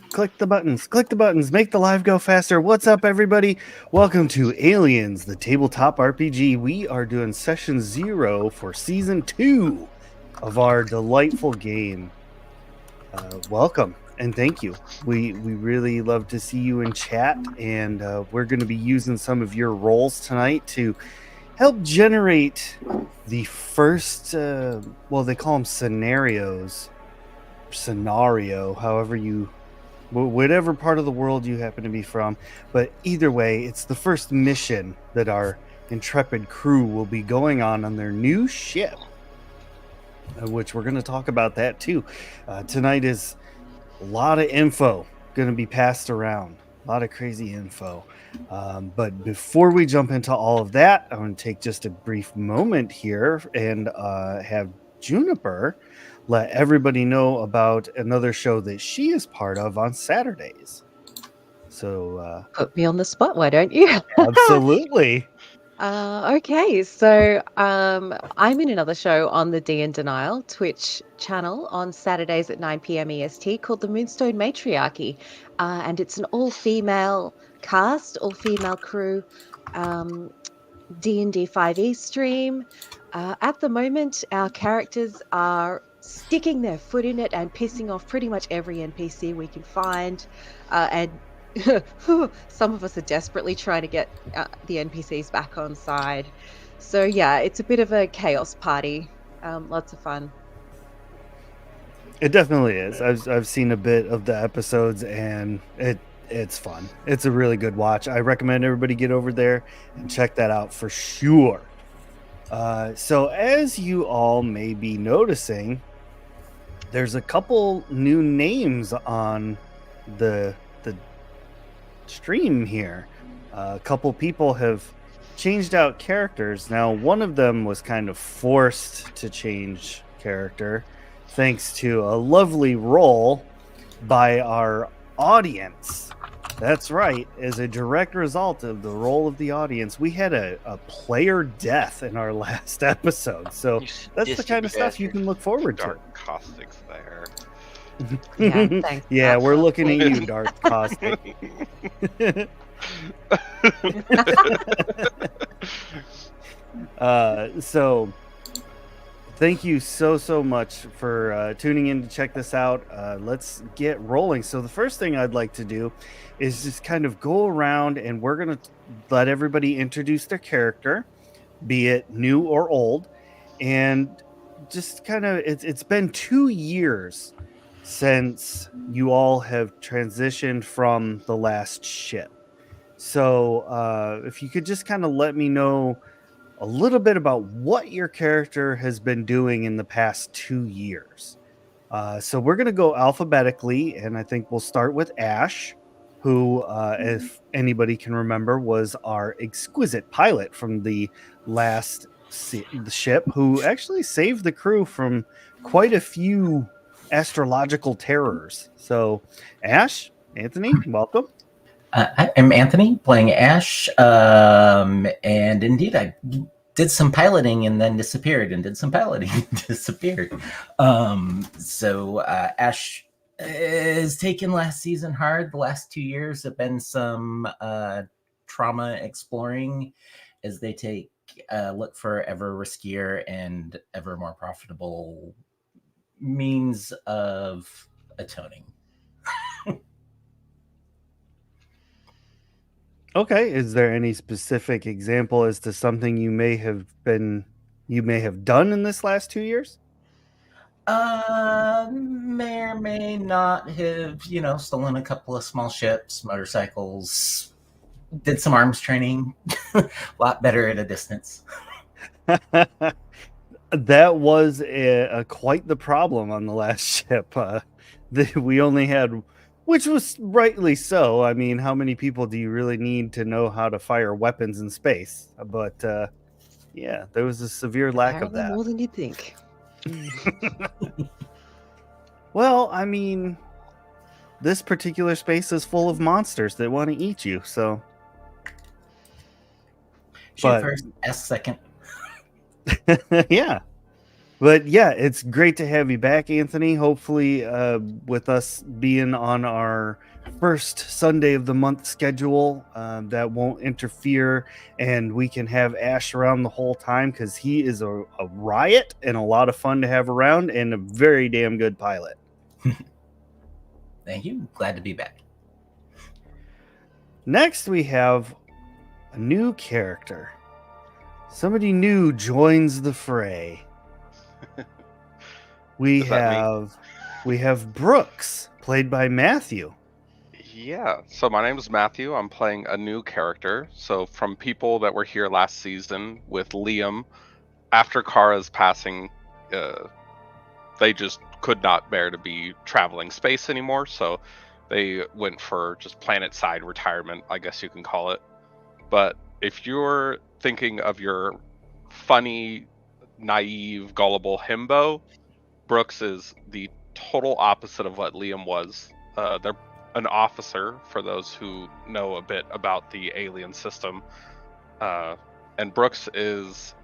Click the buttons. Click the buttons. Make the live go faster. What's up, everybody? Welcome to Aliens, the tabletop RPG. We are doing session 0 for season 2 of our delightful game. Welcome and thank you. We really love to see you in chat, and we're going to be using some of your roles tonight to help generate the first. Well, they call them scenarios. Scenario, however you. Whatever part of the world you happen to be from, but either way, it's the first mission that our intrepid crew will be going on their new ship, which we're going to talk about that too. Tonight is a lot of info going to be passed around, a lot of crazy info. But before we jump into all of that, I'm going to take just a brief moment here and have Juniper let everybody know about another show that she is part of on Saturdays. So put me on the spot, why don't you? Absolutely. Okay, so I'm in another show on the D and Denial Twitch channel on Saturdays at 9 p.m. EST called the Moonstone Matriarchy, and it's an all-female cast, all-female crew, D&D 5e stream. At the moment, our characters are sticking their foot in it and pissing off pretty much every NPC we can find, and some of us are desperately trying to get the NPCs back on side. So yeah, it's a bit of a chaos party. Lots of fun. It definitely is. I've seen a bit of the episodes, and it's fun. It's a really good watch. I recommend everybody get over there and check that out for sure. So as you all may be noticing, there's a couple new names on the stream here. A couple people have changed out characters. Now, one of them was kind of forced to change character thanks to a lovely roll by our audience. That's right. As a direct result of the roll of the audience, we had a player death in our last episode. So that's the kind of stuff you can look forward to. Dark Caustics there. Yeah, thanks. Yeah, we're looking at you, Dark Caustic. So thank you so much for tuning in to check this out. Let's get rolling. So the first thing I'd like to do is just kind of go around, and we're going to let everybody introduce their character, be it new or old, and just kind of it's been 2 years since you all have transitioned from the last ship. So if you could just kind of let me know a little bit about what your character has been doing in the past 2 years. So we're going to go alphabetically, and I think we'll start with Ash, who, if anybody can remember, was our exquisite pilot from the last ship, who actually saved the crew from quite a few astrological terrors. So, Ash, Anthony, welcome. I'm Anthony, playing Ash, and indeed I did some piloting and then disappeared, and did some piloting and disappeared. So Ash is taking last season hard. The last 2 years have been some trauma exploring as they take look for ever riskier and ever more profitable means of atoning. Okay, is there any specific example as to something you may have done in this last 2 years? May or may not have, stolen a couple of small ships, motorcycles, did some arms training. A lot better at a distance. That was quite the problem on the last ship. We only had, which was rightly so. I mean, how many people do you really need to know how to fire weapons in space? But yeah, there was a severe lack of that. More than you'd think. Well, I mean, this particular space is full of monsters that want to eat you, so. Shoot first, S second. Yeah. But yeah, it's great to have you back, Anthony. Hopefully, with us being on our first Sunday of the month schedule, that won't interfere, and we can have Ash around the whole time because he is a riot and a lot of fun to have around and a very damn good pilot. Thank you. Glad to be back. Next, we have a new character. Somebody new joins the fray. We Is that me? have Brooks, played by Matthew. Yeah, so my name is Matthew. I'm playing a new character. So from people that were here last season with Liam, after Kara's passing, they just could not bear to be traveling space anymore. So they went for just planet-side retirement, I guess you can call it. But if you're thinking of your funny, naive, gullible himbo, Brooks is the total opposite of what Liam was. They're an officer, for those who know a bit about the alien system. And Brooks is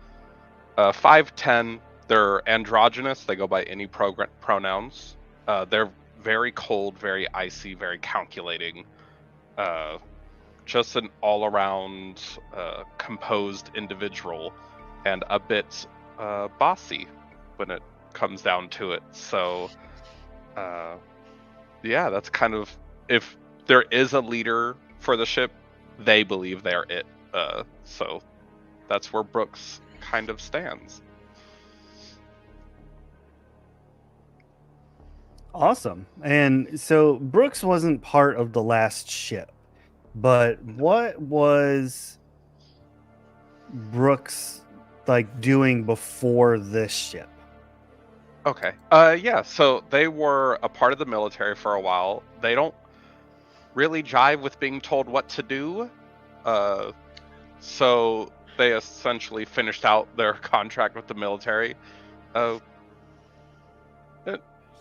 5'10". They're androgynous. They go by any pronouns. They're very cold, very icy, very calculating. Just an all-around composed individual, and a bit bossy when it comes down to it. So yeah, that's kind of, if there is a leader for the ship, they believe they're it. So that's where Brooks kind of stands. Awesome. And so Brooks wasn't part of the last ship, but what was Brooks like doing before this ship? Okay. Yeah, so they were a part of the military for a while. They don't really jive with being told what to do. So they essentially finished out their contract with the military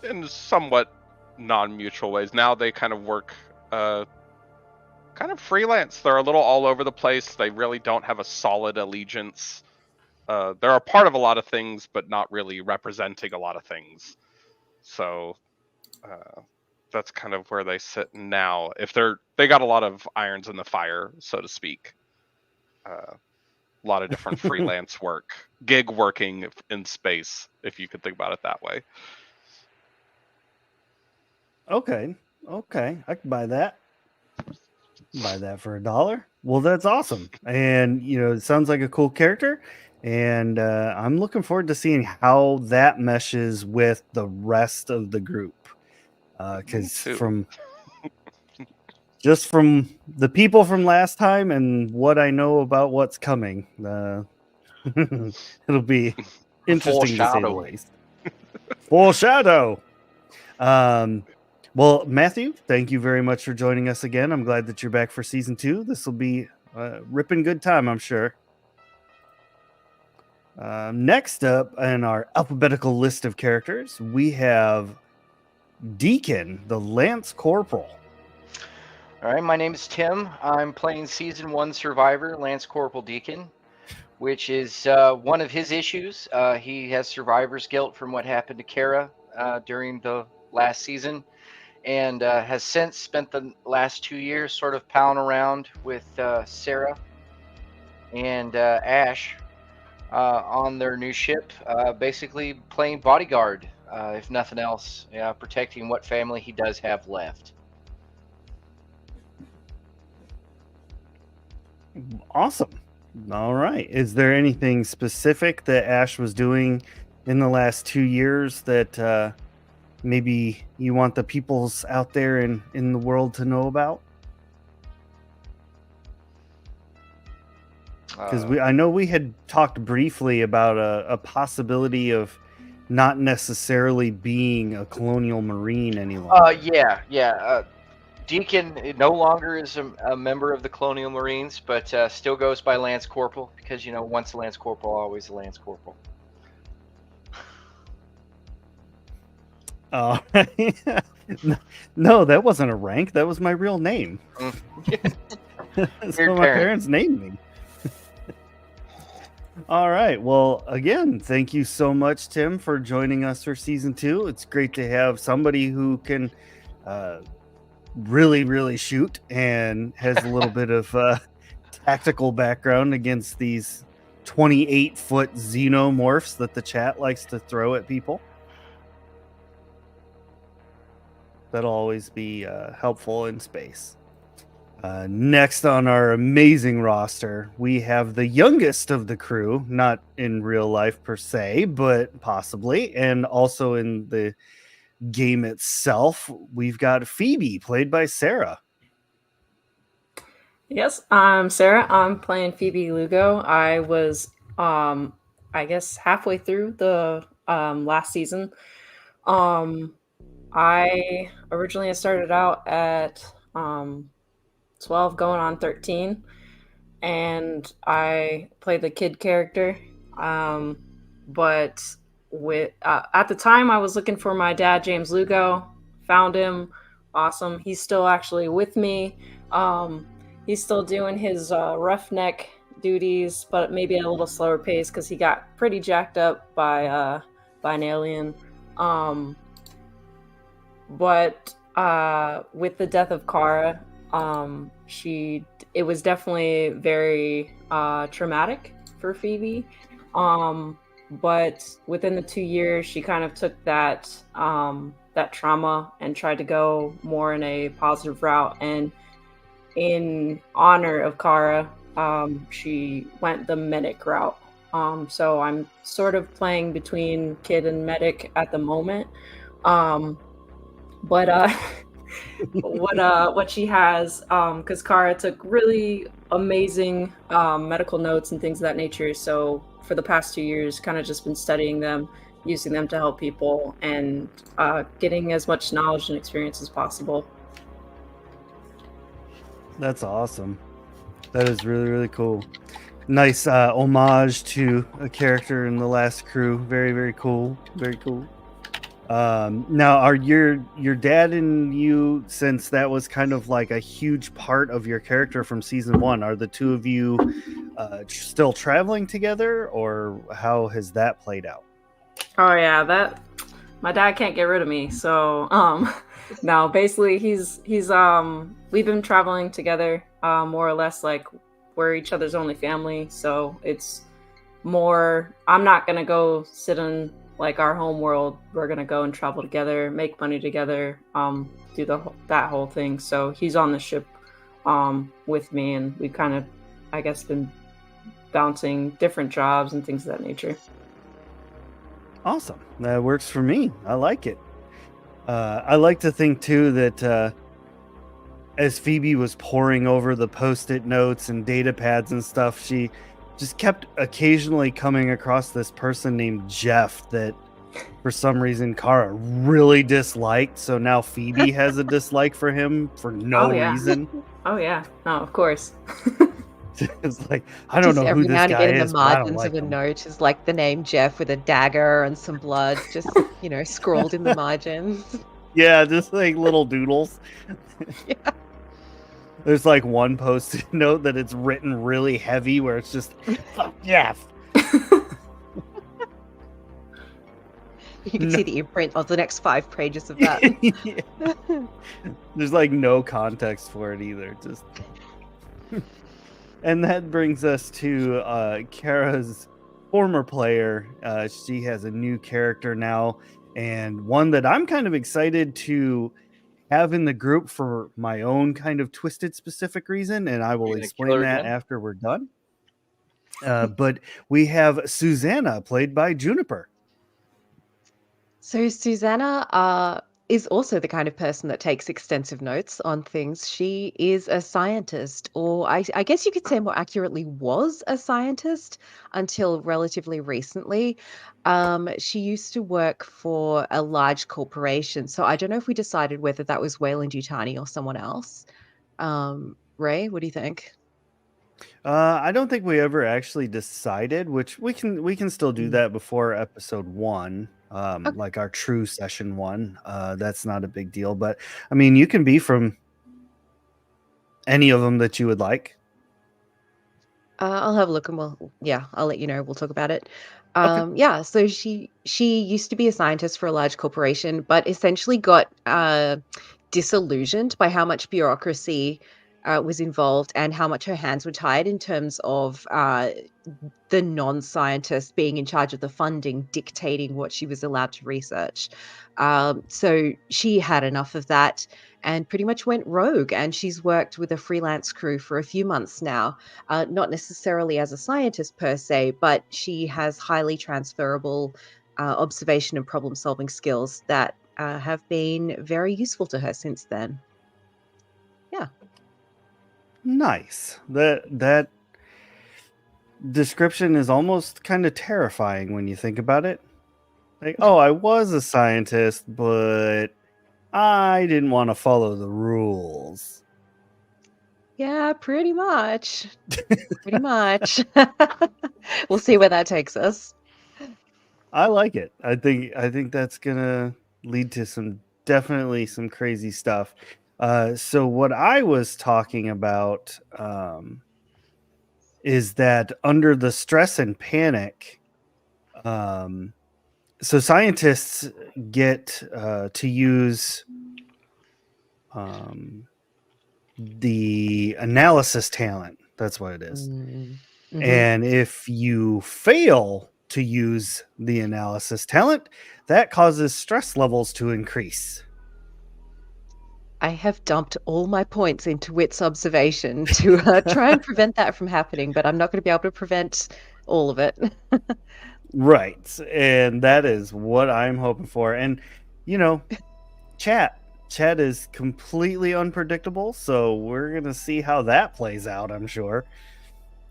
in somewhat non-mutual ways. Now they kind of work kind of freelance. They're a little all over the place. They really don't have a solid allegiance. They're a part of a lot of things, but not really representing a lot of things. So that's kind of where they sit now. If they got a lot of irons in the fire, so to speak. A lot of different freelance work, gig working in space, if you could think about it that way. Okay, I can buy that. Buy that for $1. Well, that's awesome, and it sounds like a cool character, and I'm looking forward to seeing how that meshes with the rest of the group. Because from the people from last time and what I know about what's coming, it'll be interesting to say the least. Foreshadow. Well, Matthew, thank you very much for joining us again. I'm glad that you're back for season 2. This will be a ripping good time, I'm sure. Next up in our alphabetical list of characters, we have Deacon, the Lance Corporal. All right, my name is Tim. I'm playing Season 1 Survivor, Lance Corporal Deacon, which is one of his issues. He has survivor's guilt from what happened to Kara during the last season, and has since spent the last 2 years sort of palling around with Sarah and Ash on their new ship, basically playing bodyguard, if nothing else, protecting what family he does have left. Awesome. All right. Is there anything specific that Ash was doing in the last 2 years that maybe you want the peoples out there in the world to know about? Because I know we had talked briefly about a possibility of not necessarily being a colonial marine any longer. Yeah. Deacon no longer is a member of the Colonial Marines, but still goes by Lance Corporal because, once a Lance Corporal, always a Lance Corporal. No, that wasn't a rank. That was my real name. That's what my parents named me. All right. Well, again, thank you so much, Tim, for joining us for season 2. It's great to have somebody who can really, really shoot and has a little bit of tactical background against these 28-foot xenomorphs that the chat likes to throw at people. That'll always be helpful in space. Next on our amazing roster, we have the youngest of the crew, not in real life per se, but possibly, and also in the game itself. We've got Phoebe, played by Sarah. Yes, I'm Sarah. I'm playing Phoebe Lugo. I was, I guess, halfway through the last season. I originally had started out at 12, going on 13, and I played the kid character. But with at the time, I was looking for my dad, James Lugo. Found him. Awesome. He's still actually with me. He's still doing his roughneck duties, but maybe at a little slower pace because he got pretty jacked up by an alien. But with the death of Kara, it was definitely very traumatic for Phoebe. But within the 2 years, she kind of took that that trauma and tried to go more in a positive route. And in honor of Kara, she went the medic route. So I'm sort of playing between kid and medic at the moment. But what she has, because Kara took really amazing medical notes and things of that nature. So for the past 2 years, kind of just been studying them, using them to help people, and getting as much knowledge and experience as possible. That's awesome. That is really, really cool. Nice homage to a character in the last crew. Very, very cool. Very cool. Now, are your dad and you, since that was kind of like a huge part of your character from season 1, are the two of you still traveling together, or how has that played out? Oh yeah, my dad can't get rid of me. So no, basically he's we've been traveling together, more or less like we're each other's only family. So it's more, I'm not gonna go sit in like our home world. We're gonna go and travel together, make money together, do that whole thing. So he's on the ship with me, and we kind of, I guess, been bouncing different jobs and things of that nature. Awesome. That works for me. I like it. I like to think too that as Phoebe was poring over the post-it notes and data pads and stuff, she just kept occasionally coming across this person named Jeff that for some reason Kara really disliked. So now Phoebe has a dislike for him for no reason. Oh yeah, no, of course. It's like, I don't know who this guy is, The but I don't margins like of a him. note is like the name Jeff with a dagger and some blood, just scrawled in the margins. Yeah, just like little doodles. Yeah. There's like one post-it note that it's written really heavy where it's just, fuck Jeff. You can see the imprint of the next 5 pages of that. Yeah. There's like no context for it either. Just, and that brings us to Kara's former player. She has a new character now, and one that I'm kind of excited to have in the group for my own kind of twisted specific reason, and I will explain that after we're done. But we have Susanna, played by Juniper. So Susanna is also the kind of person that takes extensive notes on things. She is a scientist, or I guess you could say more accurately was a scientist until relatively recently. She used to work for a large corporation. So I don't know if we decided whether that was Wayland Yutani or someone else. Ray, what do you think? I don't think we ever actually decided, which we can still do that before episode 1. Okay. Like our true session 1. That's not a big deal, but I mean, you can be from any of them that you would like. I'll have a look and I'll let you know. We'll talk about it. Okay. Yeah, so she used to be a scientist for a large corporation, but essentially got disillusioned by how much bureaucracy was involved and how much her hands were tied in terms of the non-scientist being in charge of the funding, dictating what she was allowed to research. So she had enough of that and pretty much went rogue. And she's worked with a freelance crew for a few months now, not necessarily as a scientist per se, but she has highly transferable observation and problem-solving skills that have been very useful to her since then. Yeah. Nice. That description is almost kind of terrifying when you think about it. Like, oh, I was a scientist, but I didn't want to follow the rules. Yeah, pretty much. Pretty much. We'll see where that takes us. I like it. I think that's gonna lead to definitely some crazy stuff. So what I was talking about is that under the stress and panic, so scientists get to use the analysis talent. That's what it is. Mm-hmm. And if you fail to use the analysis talent, that causes stress levels to increase. I have dumped all my points into Wit's observation to try and prevent that from happening, but I'm not going to be able to prevent all of it. Right. And that is what I'm hoping for. And, you know, chat is completely unpredictable. So we're going to see how that plays out, I'm sure.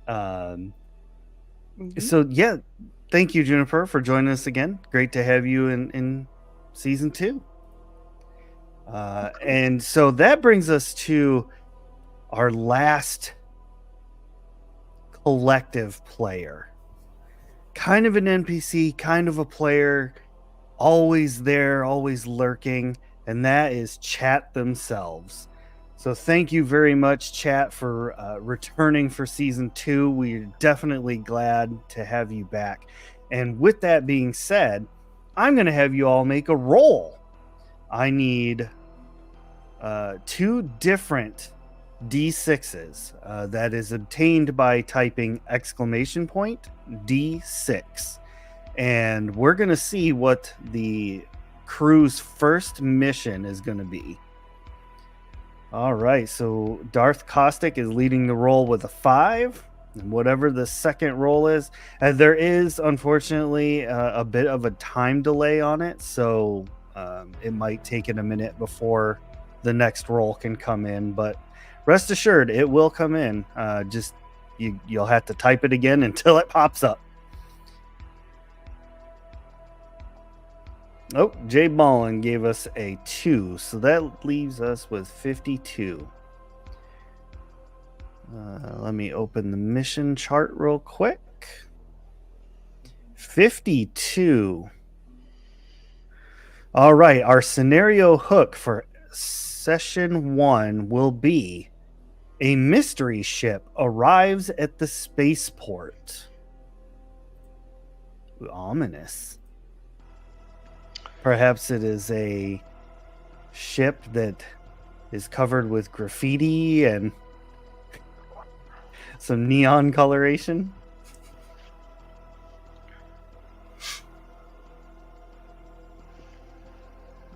So, yeah, thank you, Juniper, for joining us again. Great to have you in season 2. And so that brings us to our last collective player. Kind of an NPC, kind of a player, always there, always lurking, and that is chat themselves. So thank you very much, chat, for returning for season 2. We're definitely glad to have you back. And with that being said, I'm going to have you all make a roll. I need 2 different D6s. That is obtained by typing !D6. And we're going to see what the crew's first mission is going to be. All right, so Darth Caustic is leading the roll with a 5. And whatever the second roll is, there is unfortunately a bit of a time delay on it, so it might take it a minute before the next roll can come in, but rest assured it will come in. Just you'll have to type it again until it pops up. Oh, Jay Ballin gave us a 2, so that leaves us with 52. Let me open the mission chart real quick. 52. All right, our scenario hook for session 1 will be: a mystery ship arrives at the spaceport. Ominous. Perhaps it is a ship that is covered with graffiti and some neon coloration.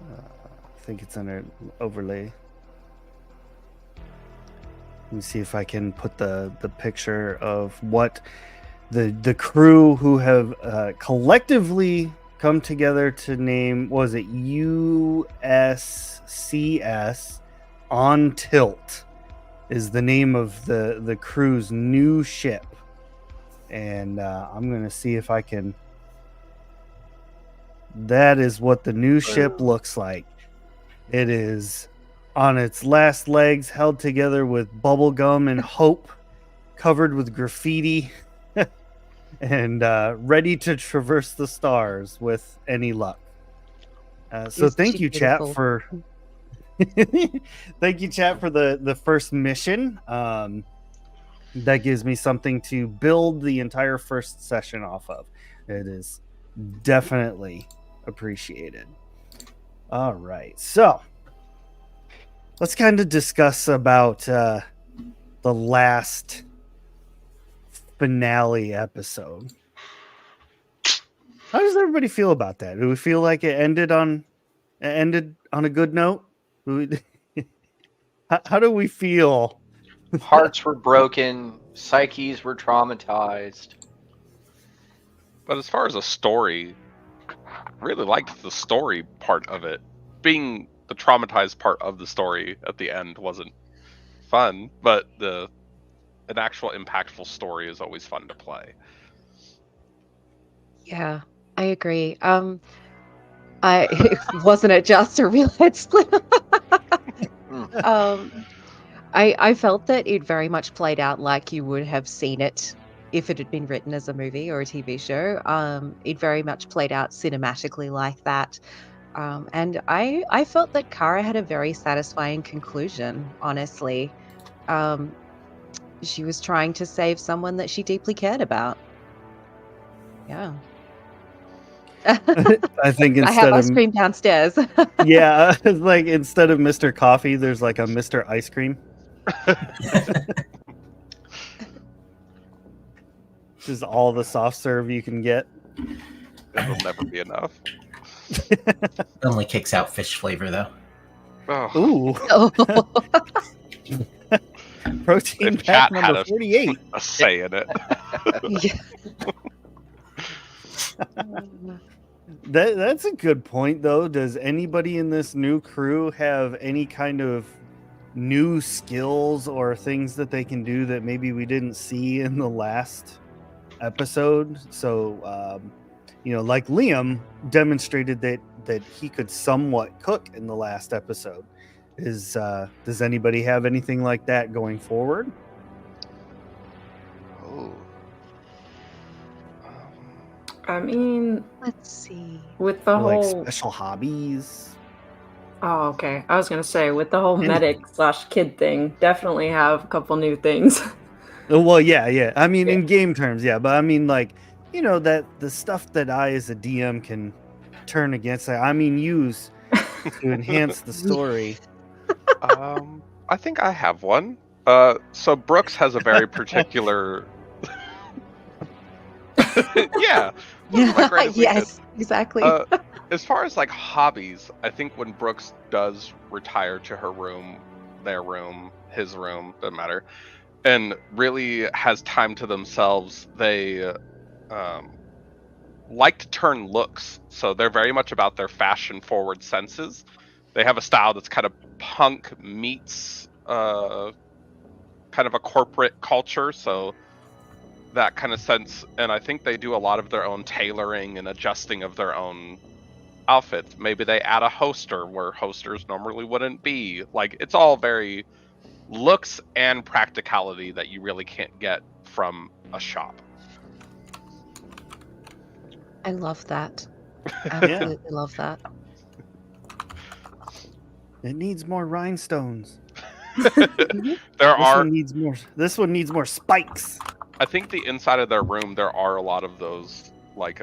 I think it's under overlay. Let me see if I can put the picture of what the crew who have collectively come together to name, was it USCS On Tilt is the name of the crew's new ship. And I'm going to see if I can... That is what the new ship looks like. It is on its last legs, held together with bubble gum and hope, covered with graffiti, and ready to traverse the stars with any luck. So thank you, chat, for thank you, chat, for the first mission. that gives me something to build the entire first session off of. It is definitely appreciated. All right, so let's kind of discuss about the last finale episode. How does everybody feel about that? Do we feel like it ended on a good note? How do we feel? Hearts were broken, psyches were traumatized. But as far as a story, really liked the story part of it. Being the traumatized part of the story at the end wasn't fun, but an actual impactful story is always fun to play. Yeah, I agree. Wasn't it just a real head split? I felt that it very much played out like you would have seen it if it had been written as a movie or a TV show. It very much played out cinematically like that. And I felt that Kara had a very satisfying conclusion, honestly. She was trying to save someone that she deeply cared about. Yeah. I think I have instead ice of cream downstairs. yeah, it's like instead of Mr. Coffee, there's like a Mr. Ice Cream. Just all the soft serve you can get. It'll never be enough. It only kicks out fish flavor though. Oh, Ooh, Oh. protein if pack Cat had number 48. a say in it. Yeah. That's a good point, though. Does anybody in this new crew have any kind of new skills or things that they can do that maybe we didn't see in the last episode? So, like Liam demonstrated that he could somewhat cook in the last episode. Does anybody have anything like that going forward? Oh. I mean, Let's see. with the Or, like whole special hobbies? oh, okay. I was gonna say with the whole Any- medic/kid thing, definitely have a couple new things. Oh, well, yeah. I mean, Yeah. in game terms, yeah, but I mean, like, that the stuff that I as a DM can turn against, use to enhance the story. I think I have one. So Brooks has a very particular. Yeah. Those are my greatest Yes, exactly. weakness. As far as like hobbies, I think when Brooks does retire to her room, their room, his room, doesn't matter, and really has time to themselves, they like to turn looks. So they're very much about their fashion forward senses. They have a style that's kind of punk meets kind of a corporate culture. So that kind of sense, and I think they do a lot of their own tailoring and adjusting of their own outfits. Maybe they add a hoster where hosters normally wouldn't be. Like, it's all very looks and practicality that you really can't get from a shop. I love that. Absolutely love that. It needs more rhinestones. There are, This one needs more spikes. I think the inside of their room, there are a lot of those, like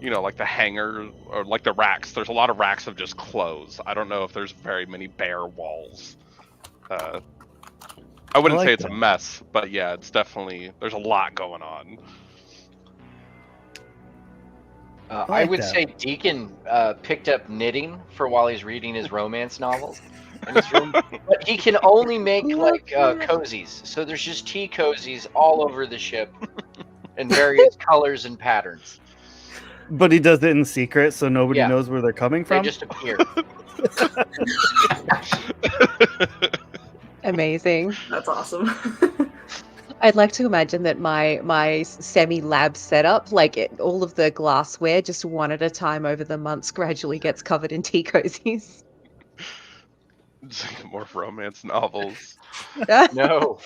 like the hanger or like the racks. There's a lot of racks of just clothes. I don't know if there's very many bare walls. I wouldn't say it's a mess, but yeah, it's definitely, there's a lot going on. I would say Deacon picked up knitting for while he's reading his romance novels in his room, but he can only make like cozies. So there's just tea cozies all over the ship in various colors and patterns. But he does it in secret, so nobody Yeah. knows where they're coming They from. just appear. Amazing. That's awesome. I'd like to imagine that my semi-lab setup, all of the glassware, just one at a time over the months, gradually gets covered in tea cozies. More romance novels. No.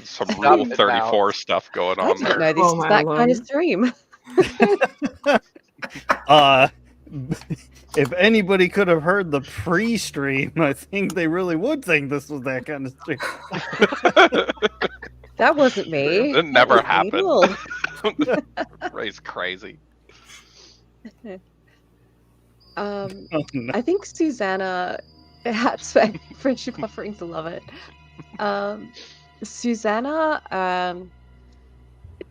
Some Stop Rule it 34 now. stuff going I on don't there. know. This Oh is my that kind of lord. stream. if anybody could have heard the pre-stream, I think they really would think this was that kind of stream. That wasn't me. It never That was happened. Neil. Ray's crazy. Oh, no. I think Susanna, hats friendship offerings, I love it. Susanna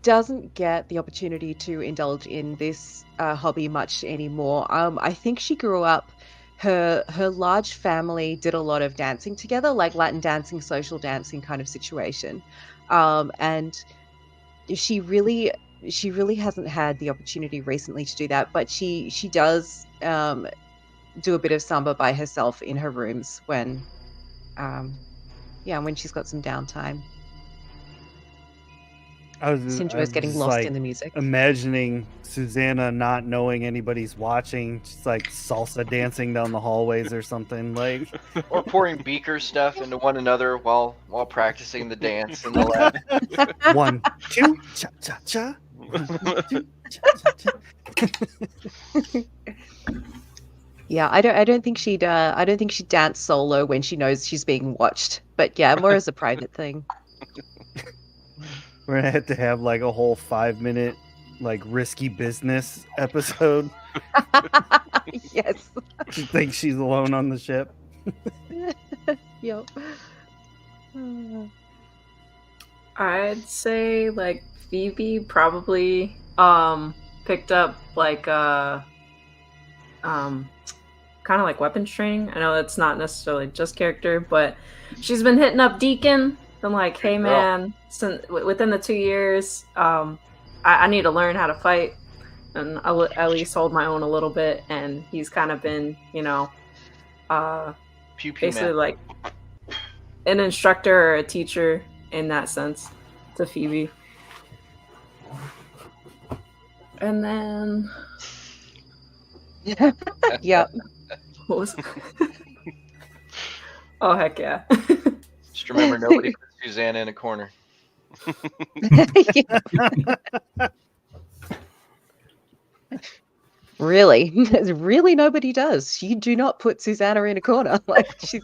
doesn't get the opportunity to indulge in this hobby much anymore. I think she grew up, her large family did a lot of dancing together, like Latin dancing, social dancing kind of situation. And she really hasn't had the opportunity recently to do that, but she does do a bit of samba by herself in her rooms when when she's got some downtime. I Sinjo was is getting just, lost like, in the music. imagining Susanna not knowing anybody's watching, just like salsa dancing down the hallways or something. Like, Or pouring beaker stuff into one another while practicing the dance in the lab. 1, 2, cha cha cha. 1, 2, cha cha cha. Yeah, I don't think she'd dance solo when she knows she's being watched. But yeah, more as a private thing. We're gonna have to have like a whole 5-minute like risky business episode. Yes. She thinks she's alone on the ship. Yep. I'd say like Phoebe probably picked up like kind of like weapons training. I know that's not necessarily just character, but she's been hitting up Deacon. I'm like, hey man, within the 2 years, I need to learn how to fight, and I'll at least hold my own a little bit. And he's kind of been, Pew pew basically man. like an instructor or a teacher in that sense to Phoebe. And then Yep. what was? Oh heck yeah! Just remember, nobody put Susanna in a corner. Really, really, nobody does. You do not put Susanna in a corner. Like she's.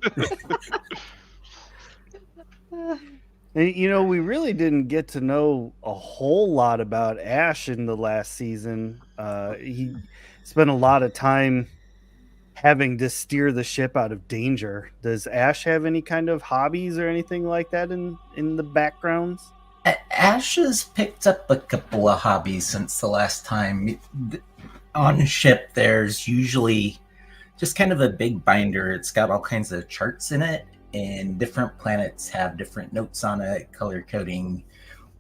And, you know, we really didn't get to know a whole lot about Ash in the last season. He spent a lot of time having to steer the ship out of danger. Does Ash have any kind of hobbies or anything like that in the backgrounds? Ash has picked up a couple of hobbies since the last time. On a ship, there's usually just kind of a big binder. It's got all kinds of charts in it, and different planets have different notes on it, color coding.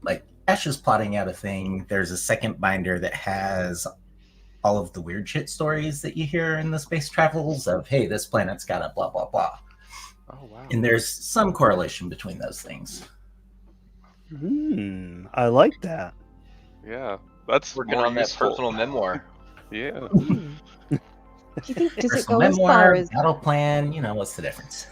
Like Ash is plotting out a thing. There's a second binder that has all of the weird shit stories that you hear in the space travels of, hey, this planet's got a blah, blah, blah. Oh wow. And there's some correlation between those things. I like that. Yeah, that's Working more on that useful. personal memoir. Yeah. Do you think does it Personal go as far memoir, as battle plan, what's the difference?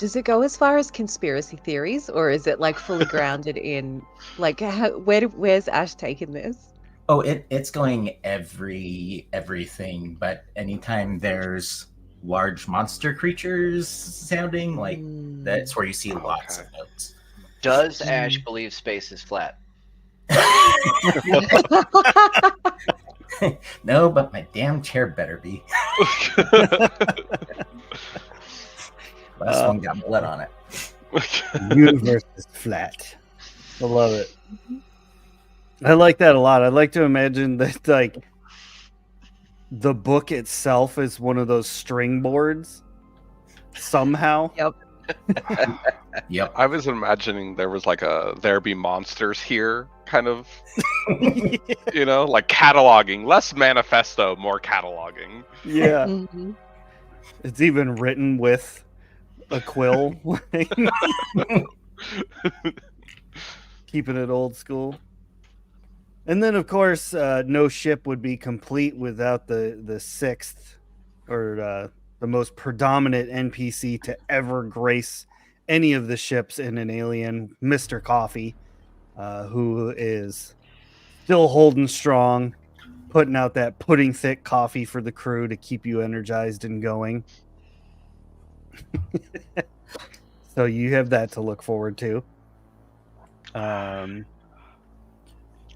does it go as far as conspiracy theories, or is it like fully grounded in like where's Ash taken this? Oh, it's going everything, but anytime there's large monster creatures sounding, like that's where you see lots of notes. Does Ash believe space is flat? No, but my damn chair better be. Last one got blood on it. The universe is flat. I love it. I like that a lot. I like to imagine that like the book itself is one of those string boards somehow. Yep. Yep. I was imagining there was like a "there be monsters here" kind of, like cataloging, less manifesto, more cataloging. Yeah. Mhm. It's even written with a quill. Keeping it old school. And then, of course, no ship would be complete without the sixth or the most predominant NPC to ever grace any of the ships in an Alien, Mr. Coffee, who is still holding strong, putting out that pudding thick coffee for the crew to keep you energized and going. So you have that to look forward to.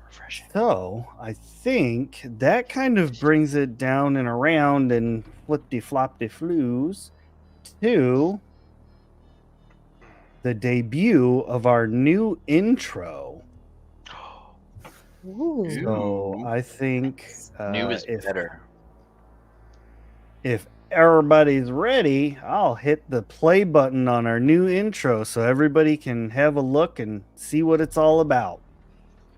Refreshing. So I think that kind of brings it down and around and flippy floppy flues to the debut of our new intro. Ooh. So I think New is if better. if everybody's ready, I'll hit the play button on our new intro so everybody can have a look and see what it's all about.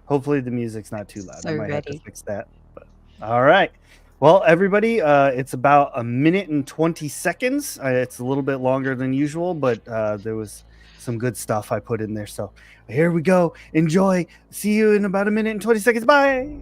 Hopefully the music's not too loud. I So might have to ready. fix that. But all right. Well, everybody, it's about 1 minute and 20 seconds. It's a little bit longer than usual, but there was some good stuff I put in there. So here we go. Enjoy. See you in about 1 minute and 20 seconds. Bye.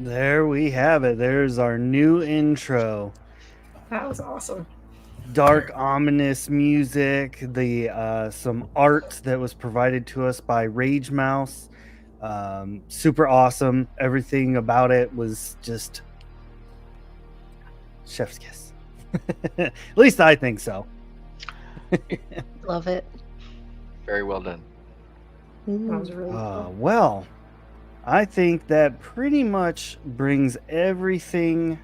There we have it. There's our new intro. That was awesome. Dark, ominous music. The some art that was provided to us by Rage Mouse. Super awesome. Everything about it was just chef's kiss. At least I think so. Love it. Very well done. That was really cool. Well, I think that pretty much brings everything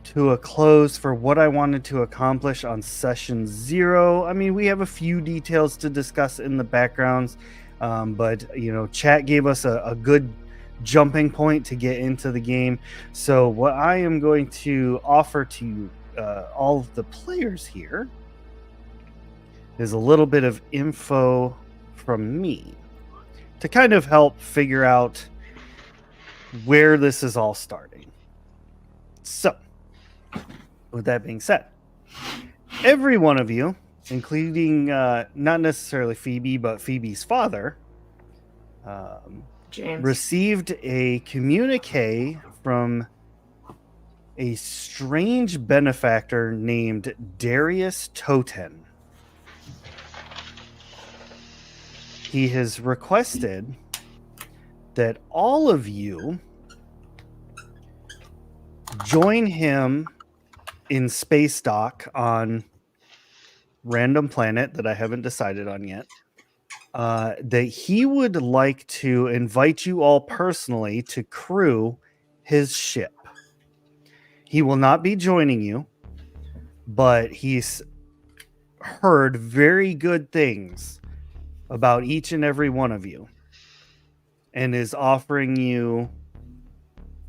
to a close for what I wanted to accomplish on session 0. I mean, we have a few details to discuss in the backgrounds, but chat gave us a good jumping point to get into the game. So what I am going to offer to all of the players here is a little bit of info from me to kind of help figure out where this is all starting. So, with that being said, every one of you, including not necessarily Phoebe, but Phoebe's father, James. received a communique from a strange benefactor named Darius Toten. He has requested that all of you join him in space dock on random planet that I haven't decided on yet. That he would like to invite you all personally to crew his ship. He will not be joining you, but he's heard very good things about each and every one of you and is offering you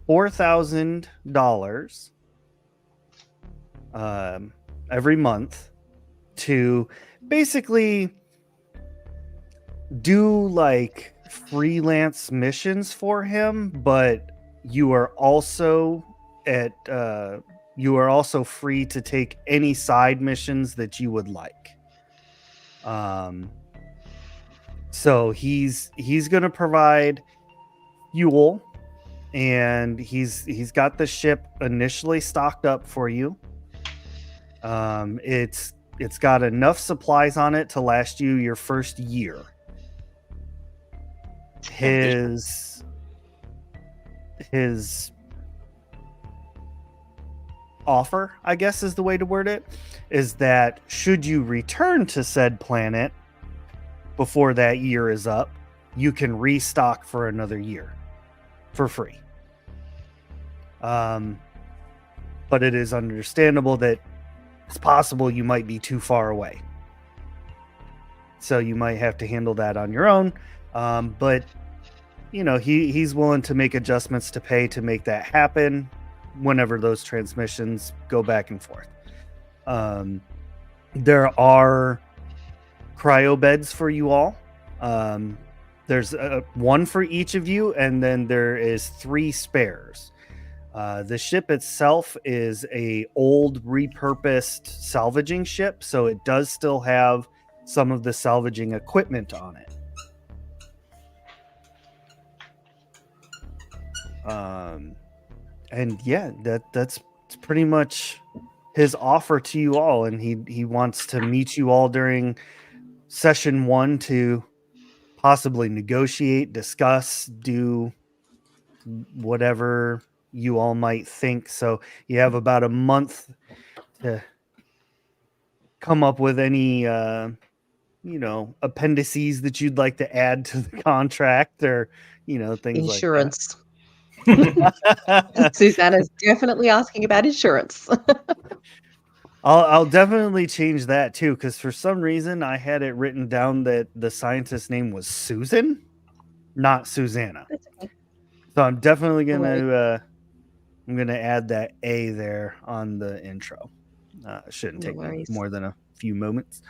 $4,000 every month to basically do like freelance missions for him, but you are also free to take any side missions that you would like. So he's going to provide fuel, and he's got the ship initially stocked up for you. It's it's got enough supplies on it to last you your first year. His offer, I guess is the way to word it, is that should you return to said planet before that year is up, you can restock for another year for free. But it is understandable that it's possible you might be too far away. So you might have to handle that on your own. But you know, he's willing to make adjustments to pay to make that happen whenever those transmissions go back and forth. There are cryo beds for you all. There's one for each of you, and then there is 3 spares. The ship itself is a old repurposed salvaging ship, so it does still have some of the salvaging equipment on it. And yeah, that's pretty much his offer to you all, and he wants to meet you all during session 1 to possibly negotiate, discuss, do whatever you all might think. So you have about a month to come up with any appendices that you'd like to add to the contract, or things Insurance. like that. Susanna's definitely asking about insurance. I'll definitely change that too, because for some reason I had it written down that the scientist's name was Susan, not Susanna. That's okay. So I'm definitely No gonna add that A there on the intro. It shouldn't No take me worries. more than a few moments,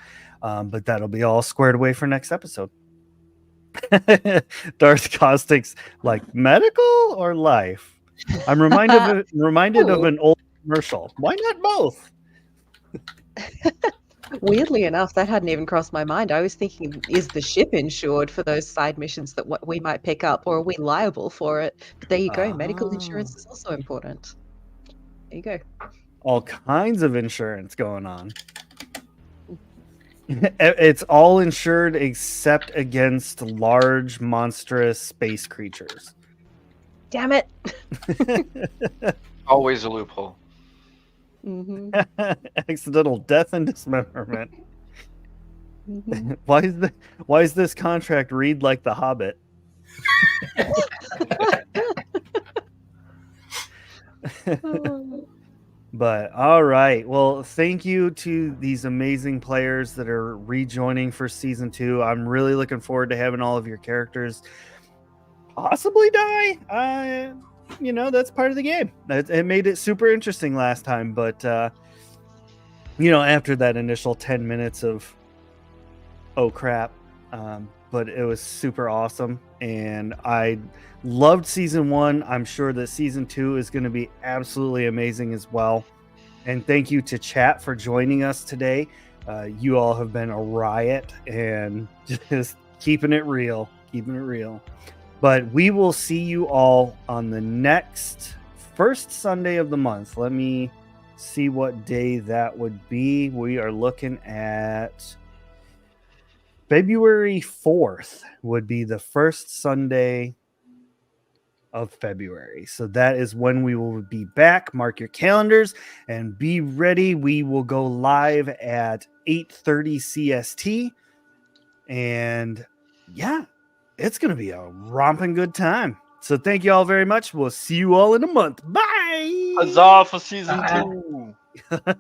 but that'll be all squared away for next episode. Darth Caustic's like, medical or life? I'm reminded of an old commercial. Why not both? Weirdly enough, that hadn't even crossed my mind. I was thinking, is the ship insured for those side missions that we might pick up, or are we liable for it? But there you go. Medical insurance is also important. There you go. All kinds of insurance going on. It's all insured except against large, monstrous space creatures. Damn it. Always a loophole. hmm Accidental death and dismemberment. hmm Why is this contract read like The Hobbit? But all right. Well, thank you to these amazing players that are rejoining for season 2. I'm really looking forward to having all of your characters possibly die. That's part of the game. It made it super interesting last time, but after that initial 10 minutes of oh crap, but it was super awesome, and I loved season 1. I'm sure that season 2 is going to be absolutely amazing as well. And thank you to chat for joining us today. You all have been a riot and just keeping it real. But we will see you all on the next first Sunday of the month. Let me see what day that would be. We are looking at February 4th would be the first Sunday of February. So that is when we will be back. Mark your calendars and be ready. We will go live at 8:30 CST. And yeah, it's going to be a romping good time. So thank you all very much. We'll see you all in a month. Bye. Huzzah for season Bye. 2.